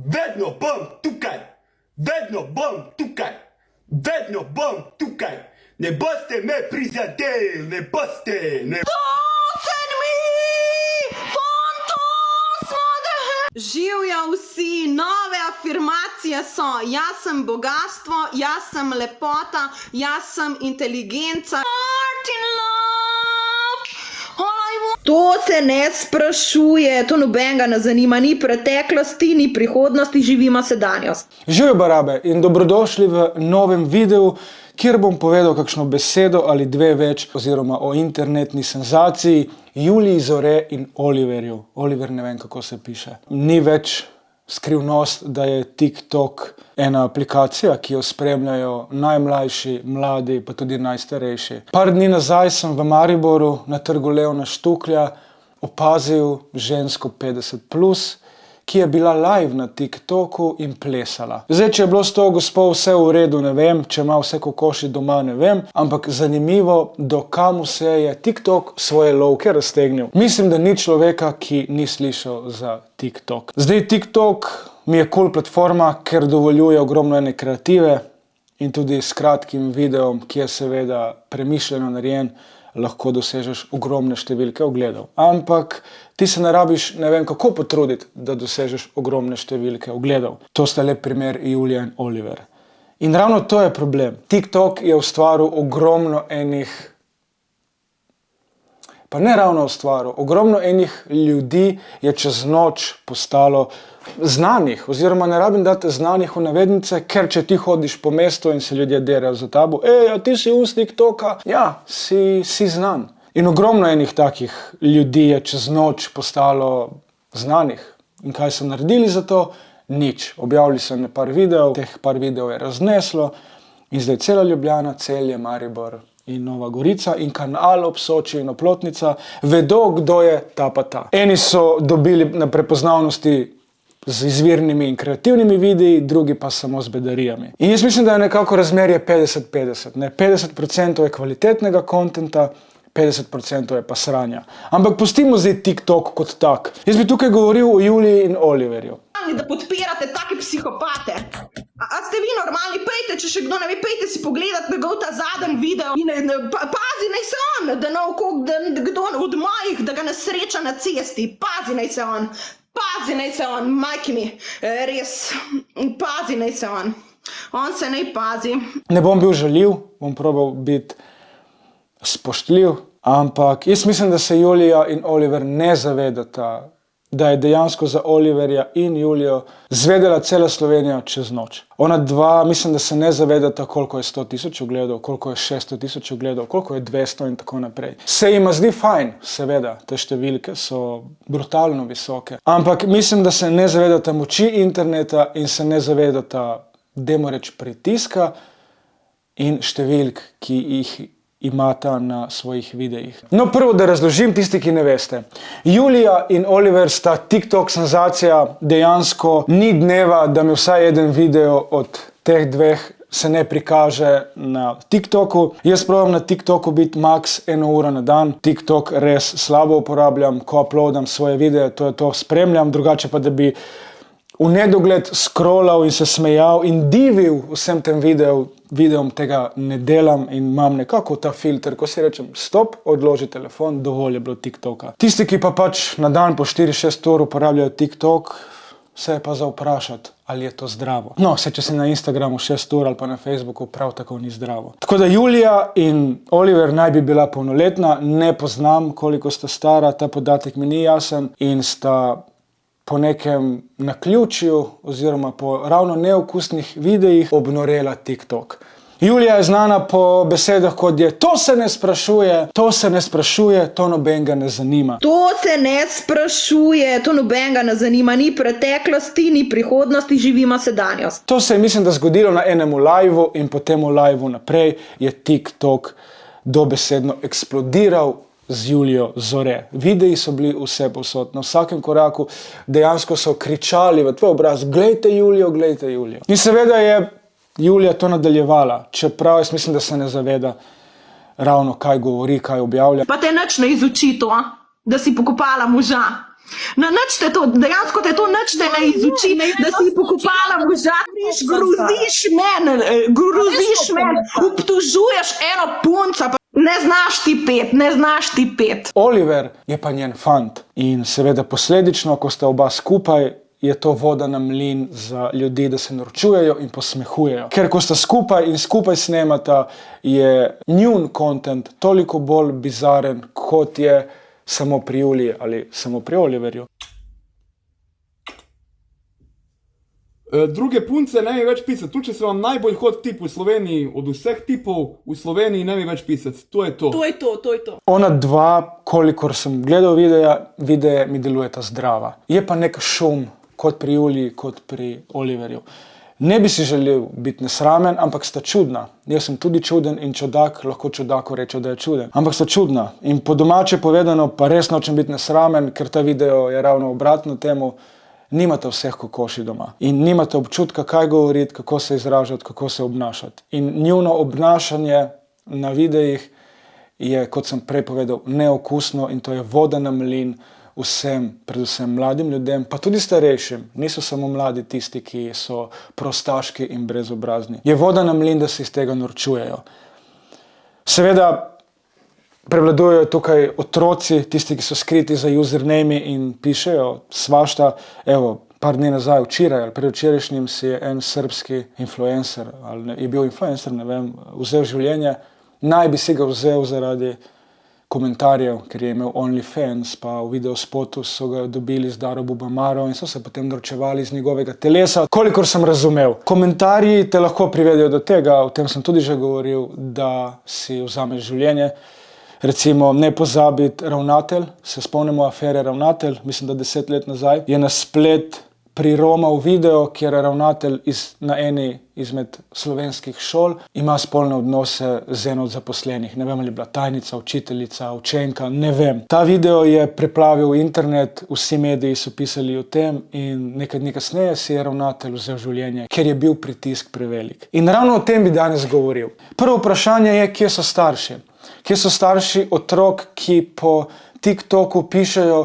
Vedno bom tukaj, vedno bom tukaj, vedno bom tukaj. Ne boste me prizadeli, ne boste, ne. Živjo vsi, nove afirmacije so, jaz sem bogatstvo, jaz sem lepota, jaz sem inteligenca. To se ne sprašuje, to nobenega ne zanima, ni preteklosti, ni prihodnosti, živimo sedanjost. Živjo barabe in dobrodošli v novem videu, kjer bom povedal kakšno besedo ali dve več oziroma o internetni senzaciji Juliji Zore in Oliverju. Oliver ne vem, kako se piše. Ni več skrivnost, da je TikTok ena aplikacija, ki jo spremljajo najmlajši, mladi, pa tudi najstarejši. Par dni nazaj sem v Mariboru na trgu Leona Štuklja opazil žensko 50+, ki je bila live na TikToku in plesala. Zdaj, če je bilo s to gospo vse v redu, ne vem, če ima vse kokoši doma, ne vem, ampak zanimivo, do kam vse je TikTok svoje lovke raztegnil. Mislim, da ni človeka, ki ni slišal za TikTok. Zdaj, TikTok mi je cool platforma, ker dovoljuje ogromno ene kreative in tudi s kratkim videom, ki je seveda premišljeno narejen, lahko dosežeš ogromne številke ogledov. Ampak ti se ne rabiš ne vem kako potruditi, da dosežeš ogromne številke ogledov. To sta lep primer Julija in Oliver. In ravno to je problem. TikTok je ustvaril ogromno enih, pa ne ravno ustvaril, ogromno enih ljudi je čez noč postalo znanih, oziroma ne rabim dati znanih v navednice, ker če ti hodiš po mestu in se ljudje derajo za tabo, a ti si z TikToka, ja, si znan. In ogromno enih takih ljudi je čez noč postalo znanih. In kaj so naredili za to? Nič. Objavili so par videov, teh par videov je razneslo in zdaj cela Ljubljana, Celje, Maribor in Nova Gorica in Kanal ob Soči in Oplotnica vedo, kdo je ta pa ta. Eni so dobili na prepoznavnosti z izvirnimi in kreativnimi videi, drugi pa samo z bedarijami. In jaz mislim, da je nekako razmerje 50-50. 50% je kvalitetnega kontenta, 50% je pa sranja. Ampak pustimo zdaj TikTok kot tak. Jaz bi tukaj govoril o Juliji in Oliverju. Da podpirate take psihopate. A ste vi normalni? Pejte, če še kdo ne ve, pejte si pogledati njegov ta zadnji video. In pazi naj se on, da kdo od mojih, da ga ne sreča na cesti. Pazi naj se on. Pazi naj se on, majki mi, res, pazi naj se on. On se naj pazi. Ne bom bil žaljiv, bom probal biti spoštljiv, ampak jaz mislim, da se Julija in Oliver ne zavedata, da je dejansko za Oliverja in Julijo zvedela cela Slovenija čez noč. Ona dva, mislim, da se ne zavedata, koliko je 100.000 ogledov, koliko je 600.000 ogledov, koliko je 200 in tako naprej. Se jima zdi fajn, seveda, te številke so brutalno visoke. Ampak mislim, da se ne zavedata moči interneta in se ne zavedata, dajmo reči, pritiska in številk, ki jih imata na svojih videih. No, prvo, da razložim tisti, ki ne veste. Julija in Oliver sta TikTok senzacija, dejansko ni dneva, da mi vsaj eden video od teh dveh se ne prikaže na TikToku. Jaz probam na TikToku biti max 1 uro na dan. TikTok res slabo uporabljam, ko uploadam svoje videe, to je to, spremljam, drugače pa, da bi v nedogled scrollal in se smejal in divil vsem tem videom, tega ne delam in imam nekako ta filter, ko si rečem stop, odloži telefon, dovolj je bilo TikToka. Tisti, ki pa pač na dan po 4-6 ur uporabljajo TikTok, se je pa za vprašati, ali je to zdravo. No, če si na Instagramu 6 ur ali pa na Facebooku, prav tako ni zdravo. Tako da Julija in Oliver naj bi bila polnoletna, ne poznam, koliko sta stara, ta podatek mi ni jasen in sta po nekem naključju oziroma po ravno neokusnih videih obnorela TikTok. Julija je znana po besedah, kot je to se ne sprašuje, to nobenega ne zanima. To se ne sprašuje, to nobenega ne zanima, ni preteklosti, ni prihodnosti, živimo sedanjost. To se je, mislim, da zgodilo na enemu liveu in po temu liveu naprej je TikTok dobesedno eksplodiral z Julijo Zore. Videi so bili vse povsod, na vsakem koraku dejansko so kričali v tvoj obraz, glejte Julijo, glejte Julijo. In seveda je Julija to nadaljevala, čeprav jaz mislim, da se ne zaveda ravno kaj govori, kaj objavlja. Pa te nič ne izuči to, da si pokopala moža. Na nič te to, dejansko te to nič te ne izuči, da si pokopala moža, groziš men, obtožuješ eno punco, pa ne znaš ti pet. Oliver je pa njen fant in seveda posledično, ko sta oba skupaj, je to voda na mlin za ljudi, da se norčujejo in posmehujejo. Ker ko sta skupaj in skupaj snemata, je njun content toliko bolj bizaren, kot je samo pri Juliji ali samo pri Oliverju. Druge punce ne mi več pisati. Tu, če se vam najbolj hod tip v Sloveniji, od vseh tipov v Sloveniji ne mi več pisati. To je to. To je to. Ona dva, kolikor sem gledal videe mi delujeta zdrava. Je pa nek šum, kot pri Juliji, kot pri Oliverju. Ne bi si želel biti nesramen, ampak sta čudna. Jaz sem tudi čuden in čudak lahko čudaku reče, da je čuden. Ampak sta čudna. In po domače povedano, pa res nočem biti nesramen, ker ta video je ravno obratno temu. Nimate vseh kokoši doma. In nimate občutka, kaj govoriti, kako se izražati, kako se obnašati. In njuno obnašanje na videih je, kot sem prej povedal, neokusno in to je voda na mlin vsem, predvsem mladim ljudem, pa tudi starejšim. Niso samo mladi tisti, ki so prostaški in brezobrazni. Je voda na mlin, da se iz tega norčujejo. Seveda prevladujejo tukaj otroci, tisti, ki so skriti za username in pišejo svašta. Evo, par dni nazaj, včeraj ali predvčerajšnjim si je en srbski influencer, ali je bil influencer, ne vem, vzel življenje. Naj bi si ga vzel zaradi komentarjev, ker je imel OnlyFans, pa v videospotu so ga dobili z Daro Bubamaro in so se potem norčevali iz njegovega telesa. Kolikor sem razumel, komentarji te lahko privedejo do tega, o tem sem tudi že govoril, da si vzameš življenje. Recimo, ne pozabiti Ravnatelj, se spomnimo afere Ravnatelj, mislim, da 10 let nazaj, je na splet priromal video, kjer Ravnatelj na eni izmed slovenskih šol ima spolne odnose z eno od zaposlenih. Ne vem, ali je bila tajnica, učiteljica, učenka, ne vem. Ta video je preplavil internet, vsi mediji so pisali o tem in nekaj dni kasneje si je Ravnatelj vzel življenje, ker je bil pritisk prevelik. In ravno o tem bi danes govoril. Prvo vprašanje je, kje so starši? Kje so starši otrok, ki po TikToku pišejo,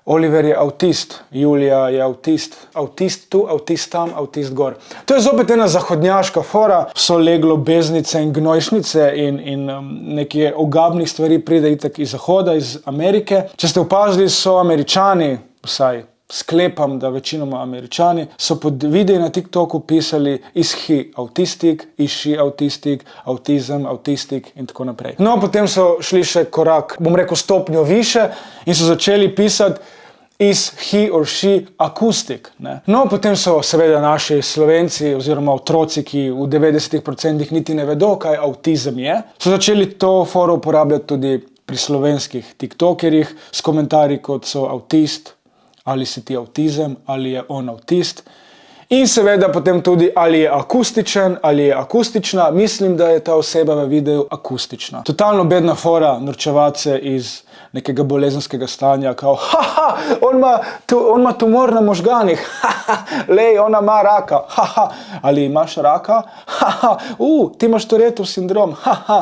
Oliver je avtist, Julija je avtist, avtist tu, avtist tam, avtist gor. To je zopet ena zahodnjaška fora, so leglo beznice in gnojšnice in neke ogabnih stvari pride itak iz Zahoda, iz Amerike. Če ste opazili, so Američani, vsaj sklepam, da večinoma Američani, so pod videi na TikToku pisali is he autistic, is she autistic, autizem, autistic in tako naprej. No, potem so šli še korak, bom rekel, stopnjo više in so začeli pisati is he or she acoustic. Ne? No, potem so seveda naši Slovenci oziroma otroci, ki v 90% niti ne vedo, kaj avtizem je, so začeli to foro uporabljati tudi pri slovenskih tiktokerjih s komentarji kot so avtist, ali si ti avtizem, ali je on avtist. In seveda potem tudi, ali je akustičen, ali je akustična. Mislim, da je ta oseba v videu akustična. Totalno bedna fora norčevati se iz nekega bolezenskega stanja, kao, on ima tumor na možganih, lej, ona ima raka, ali imaš raka, ti imaš Tourette sindrom,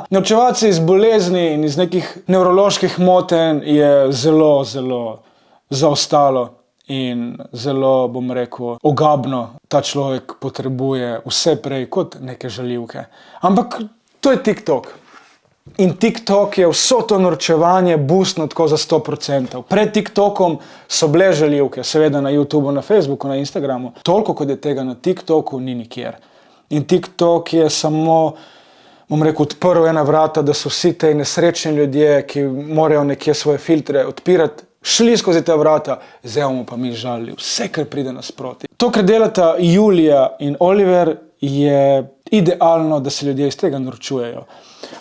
Norčevati se iz bolezni in iz nekih nevroloških motenj je zelo, zelo zaostalo in zelo, bom rekel, ogabno. Ta človek potrebuje vse prej kot neke žaljivke. Ampak to je TikTok. In TikTok je vso to norčevanje boostno tako za 100%. Pred TikTokom so bile žaljivke, seveda na YouTubeu, na Facebooku, na Instagramu. Toliko, kot je tega na TikToku, ni nikjer. In TikTok je samo, bom rekel, odprl ena vrata, da so vsi te nesrečni ljudje, ki morajo nekje svoje filtre odpirati, šli skozi ta vrata, zdaj bomo pa mi žalili vse, kar pride nasproti. To, kar delata Julija in Oliver, je idealno, da se ljudje iz tega norčujejo.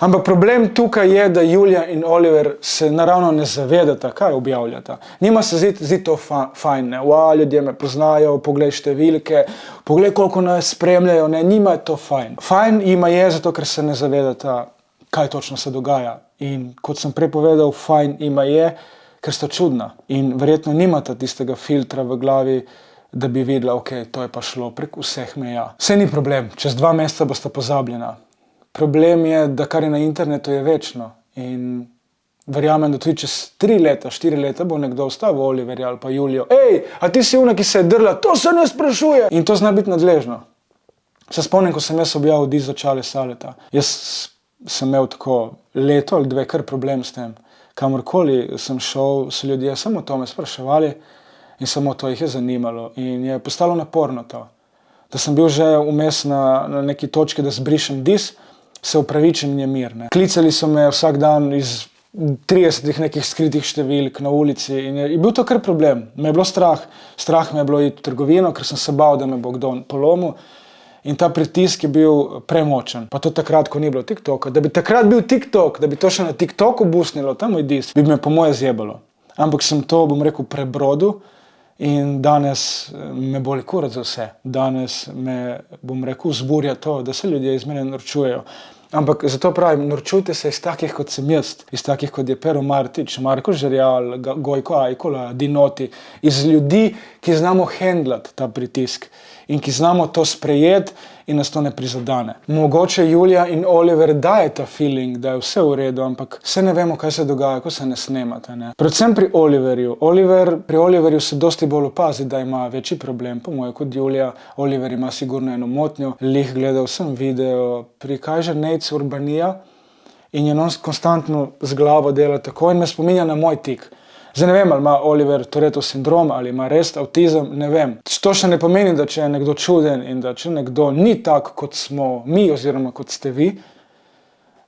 Ampak problem tukaj je, da Julija in Oliver se naravno ne zavedata, kaj objavljata. Njima se zdi to fajn, ne? Ljudje me poznajo, poglej številke, poglej koliko nas spremljajo, ne? Njima je to fajn. Fajn jima je zato, ker se ne zavedata, kaj točno se dogaja. In kot sem prej povedal, fajn jima je, ker sta čudna in verjetno nimata tistega filtra v glavi, da bi videla, ok, to je pa šlo prek vseh meja. Vse ni problem, čez 2 meseca bosta pozabljena. Problem je, da kar je na internetu je večno in verjamem, da tudi čez 3 leta, 4 leta bo nekdo ustavil Oliverja ali pa Julijo. Ej, a ti si ona, ki se je drla, to se ne sprašuje. In to zna biti nadležno. Se spomnim, ko sem jaz objavil Dizo Čale Saleta. Jaz sem imel tako leto ali 2 kar problem s tem. Kamorkoli sem šel, so ljudje samo to me spraševali in samo to jih je zanimalo. In je postalo naporno to. Da sem bil že vmes na neki točki, da zbrišem Diz, se upravičim in je mir. Ne. Klicali so me vsak dan iz 30 nekih skritih številk na ulici in je bil to kar problem. Me je bilo strah. Strah me je bilo iti v trgovino, ker sem se bal, da me bo kdo polomil. In ta pritisk je bil premočen. Pa to takrat, ko ni bilo TikToka. Da bi takrat bil TikTok, da bi to še na TikToku busnilo, ta moj Diz, bi me po moje zjebalo. Ampak sem to, bom rekel, prebrodil in danes me boli kurac za vse. Danes me, bom rekel, vzburja to, da se ljudje iz mene norčujejo. Ampak zato pravim, norčujte se iz takih, kot sem jaz, iz takih, kot je Pero Martič, Marko Žerjal, Gojko Ajkola, Dinoti, iz ljudi, ki znamo handlati ta pritisk in ki znamo to sprejeti in nas to ne prizadane. Mogoče Julija in Oliver daje ta feeling, da je vse v redu, ampak vse ne vemo, kaj se dogaja, ko se ne snemate. Ne? Predvsem pri Oliverju. Pri Oliverju se dosti bolj opazi, da ima večji problem, po moje, kot Julija. Oliver ima sigurno eno motnjo, lih gledal sem video, prikaže Nejc Urbanija in je konstantno z glavo dela tako in me spominja na moj tik. Zdaj ne vem, ali ima Oliver Tourette sindrom, ali ima res avtizem, ne vem. To še ne pomeni, da če je nekdo čuden in da če nekdo ni tak, kot smo mi oziroma kot ste vi,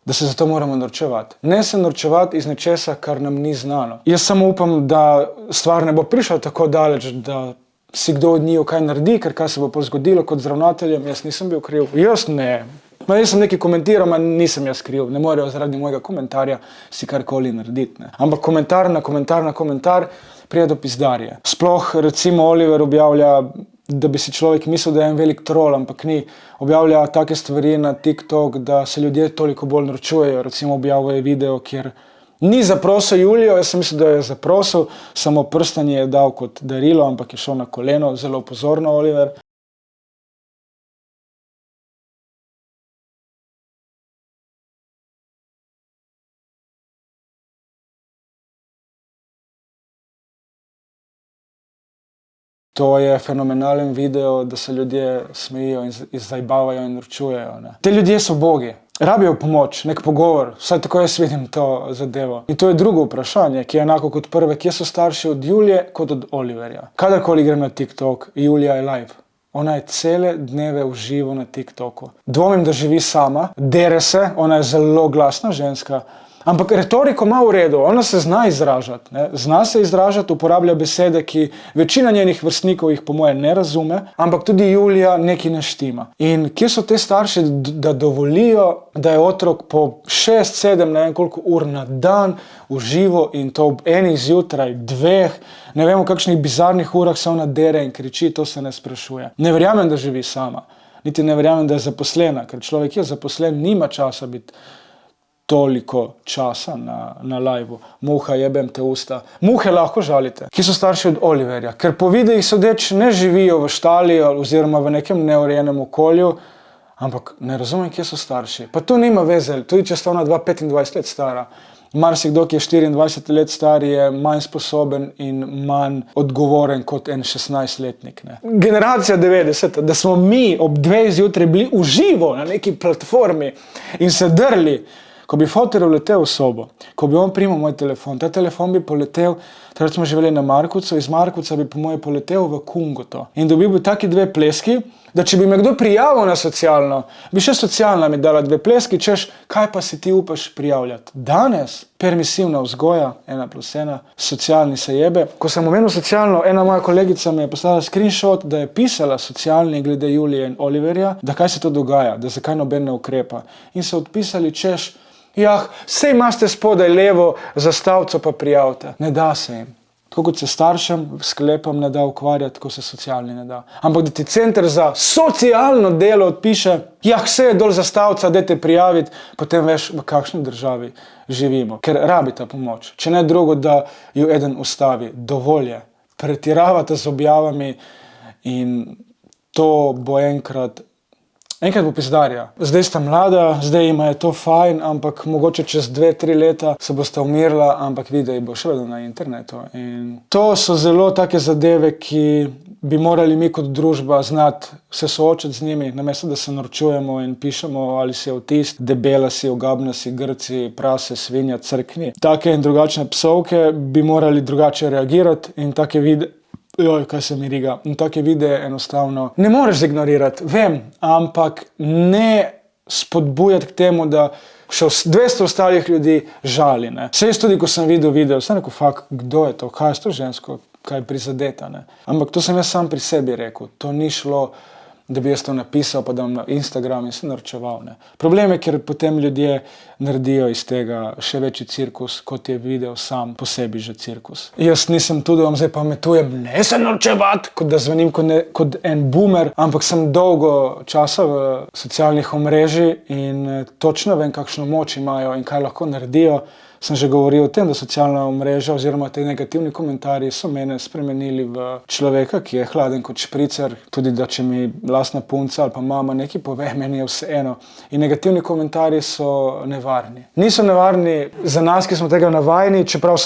da se zato moramo norčevati. Ne se norčevati iz nečesa, kar nam ni znano. Jaz samo upam, da stvar ne bo prišla tako daleč, da si kdo od njiju kaj naredi, ker kaj se bo zgodilo kot z ravnateljem, jaz nisem bil kriv. Jaz ne. Jaz sem nekaj komentiral, nisem jaz kriv, ne morejo zaradi mojega komentarja si karkoli narediti. Ne. Ampak komentar na komentar pride do pizdarje. Sploh recimo Oliver objavlja, da bi si človek mislil, da je en velik trol, ampak ni. Objavlja take stvari na TikTok, da se ljudje toliko bolj norčujejo. Recimo objavlja video, kjer ni zaprosil Julijo, jaz sem mislil, da je zaprosil, samo prstanje je dal kot darilo, ampak je šel na koleno, zelo pozorno Oliver. To je fenomenalen video, da se ljudje smejijo in zajbavajo in norčujejo. Ne. Te ljudje so bogi, rabijo pomoč, nek pogovor, vsaj tako jaz vidim to zadevo. In to je drugo vprašanje, ki je enako kot prve, kje so starši od Julije kot od Oliverja. Kadarkoli grem na TikTok, Julija je live. Ona je cele dneve v živo na TikToku. Dvomim, da živi sama, dere se, ona je zelo glasna ženska. Ampak retoriko ima v redu, ona se zna izražati. Ne? Zna se izražati, uporablja besede, ki večina njenih vrstnikov jih po moje ne razume, ampak tudi Julija nekaj ne štima. In kje so te starši, da dovolijo, da je otrok po 6, 7, ne vem koliko ur na dan v živo in to ob 1 zjutraj, 2, ne vem v kakšnih bizarnih urah se ona dere in kriči, to se ne sprašuje. Ne verjamem, da živi sama, niti ne verjamem, da je zaposlena, ker človek je zaposlen, nima časa biti toliko časa na live-u. Muha, jebem te usta. Muhe lahko žalite. Kje so starši od Oliverja? Ker po videih sodeč ne živijo v štali oziroma v nekem neurejenem okolju, ampak ne razumem, kje so starši. Pa to nima veze, tudi če sta ona 25 let stara. Marsikdo, ki je 24 let star, je manj sposoben in manj odgovoren kot en 16-letnik. Ne. Generacija 90, da smo mi ob 2 zjutraj bili v živo na neki platformi in se drli. Ko bi fotor uletel v sobo, ko bi on primal moj telefon, ta telefon bi poletel, takrat smo živeli na Markovcu, iz Markovca bi po moje poletel v Kungoto. In dobil bi taki 2 pleski, da če bi me kdo prijavil na socialno, bi še socialna mi dala 2 pleski, češ, kaj pa si ti upaš prijavljati. Danes, permisivna vzgoja, 1+1, socialni se jebe. Ko sem omenil socialno, ena moja kolegica mi je poslala screenshot, da je pisala socialni glede Julije in Oliverja, da kaj se to dogaja, da zakaj noben ne ukrepa. In so odpisali, češ, jah, sej imate spodaj levo zastavico pa prijavite. Ne da se jim. Tako kot se staršem sklepom ne da ukvarjati, tako se socialni ne da. Ampak da ti center za socialno delo odpiše, jah, vse je dol zastavica, dajte prijaviti, potem veš, v kakšni državi živimo. Ker rabita pomoč. Če ne drugo, da jo eden ustavi. Dovolj je. Pretiravate z objavami in to bo enkrat enkrat bo pizdarja. Zdaj sta mlada, zdaj ima je to fajn, ampak mogoče čez 2-3 leta se bosta umirala, ampak videi bo še vedno na internetu. In to so zelo take zadeve, ki bi morali mi kot družba znati se soočati z njimi, namesto da se norčujemo in pišemo, ali si avtist, debela si, ogabna si, grci, prase, svinja, crkni. Take in drugačne psovke bi morali drugače reagirati in take kaj se mi riga. In take videe enostavno ne moreš ignorirati, vem, ampak ne spodbujati k temu, da še 200 ostalih ljudi žali. Ne. Saj jaz tudi, ko sem videl video, sem rekel, kdo je to, kaj je to žensko, kaj je prizadeta. Ne. Ampak to sem jaz sam pri sebi rekel, to ni šlo, da bi jaz to napisal, pa dam na Instagram in se norčeval. Ne. Problem je, ker potem ljudje naredijo iz tega še večji cirkus, kot je video sam po sebi že cirkus. Jaz nisem tudi, vam zdaj pametujem, ne se norčevati, kot da zvenim kot en boomer, ampak sem dolgo časa v socialnih omrežjih in točno vem, kakšno moč imajo in kaj lahko naredijo. Sem že govoril o tem, da socialna omrežja oziroma te negativni komentarji so mene spremenili v človeka, ki je hladen kot špricer, tudi da če mi lastna punca ali pa mama nekaj pove, meni je vseeno. In negativni komentarji so nevarni. Niso nevarni za nas, ki smo tega navajeni, čeprav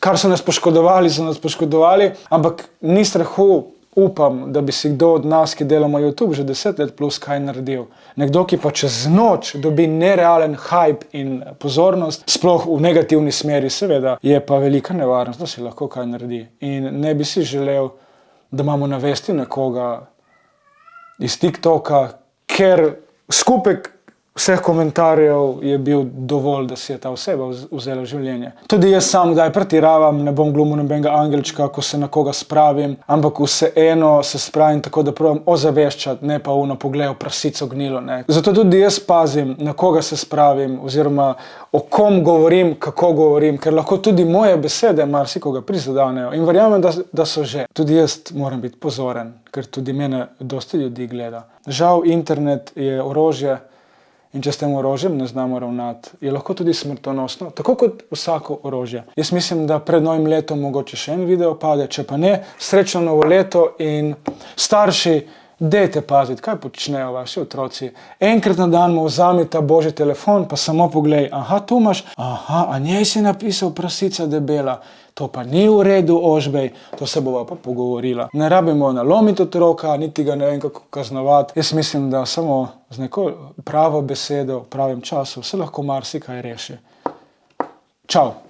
kar so nas poškodovali, ampak ni strahu. Upam, da bi si kdo od nas, ki delamo YouTube že 10 let plus, kaj naredil. Nekdo, ki pa čez noč dobi nerealen hype in pozornost, sploh v negativni smeri seveda, je pa velika nevarnost, da si lahko kaj naredi. In ne bi si želel, da imamo na vesti nekoga iz TikToka, ker skupek vseh komentarjev je bil dovolj, da si je ta oseba vzela življenje. Tudi jaz sam kdaj pretiravam, ne bom glumil nobenega angelčka, ko se na koga spravim, ampak vseeno se spravim tako, da probam ozaveščati, ne pa poglej v prasico gnilo. Ne. Zato tudi jaz pazim, na koga se spravim, oziroma o kom govorim, kako govorim, ker lahko tudi moje besede marsikoga prizadanejo. In verjamem, da so že. Tudi jaz moram biti pozoren, ker tudi mene dosti ljudi gleda. Žal, internet je orožje, in če s tem orožjem ne znamo ravnati, je lahko tudi smrtonosno, tako kot vsako orožje. Jaz mislim, da pred novim letom mogoče še en video pade, če pa ne, srečno novo leto in starši, dajte paziti, kaj počnejo vaši otroci. Enkrat na dan mu vzami ta božji telefon, pa samo poglej, tu imaš, a njej si napisal prasica debela. To pa ni v redu, ožbej, to se bova pa pogovorila. Ne rabimo nalomiti otroka, niti ga ne vem kako kaznovati. Jaz mislim, da samo z neko pravo besedo v pravem času se lahko marsikaj reši. Čau!